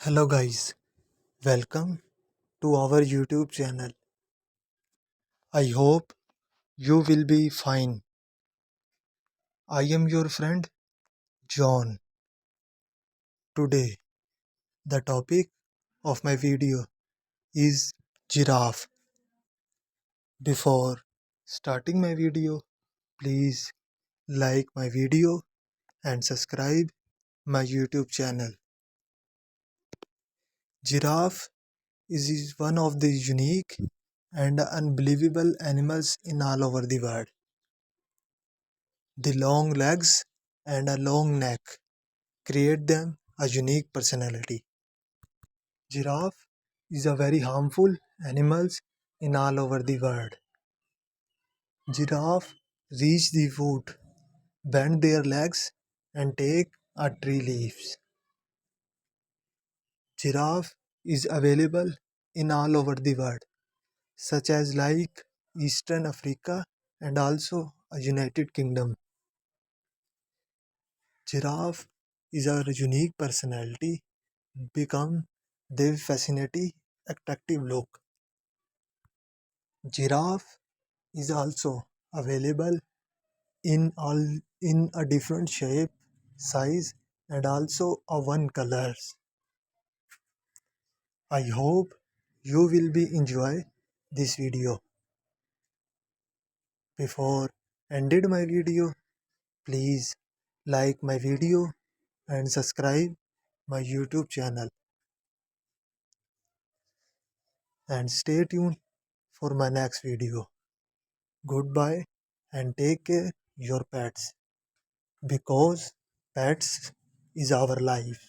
Hello guys, welcome to our YouTube channel. I hope you will be fine. I am your friend John. Today, the topic of my video is giraffe. Before starting my video, please like my video and subscribe my YouTube channel. Giraffe is one of the unique and unbelievable animals in all over the world. The long legs and a long neck create them a unique personality. Giraffe is a very harmful animals in all over the world. Giraffe reach the wood, bend their legs and take a tree leaves. Giraffe is available in all over the world, such as like Eastern Africa and also a United Kingdom. Giraffe is a unique personality become their fascinating attractive look. Giraffe is also available in a different shape, size and also a one colors. I hope you will be enjoy this video. Before ended my video, please like my video and subscribe my YouTube channel and stay tuned for my next video. Goodbye and take care your pets because pets is our life.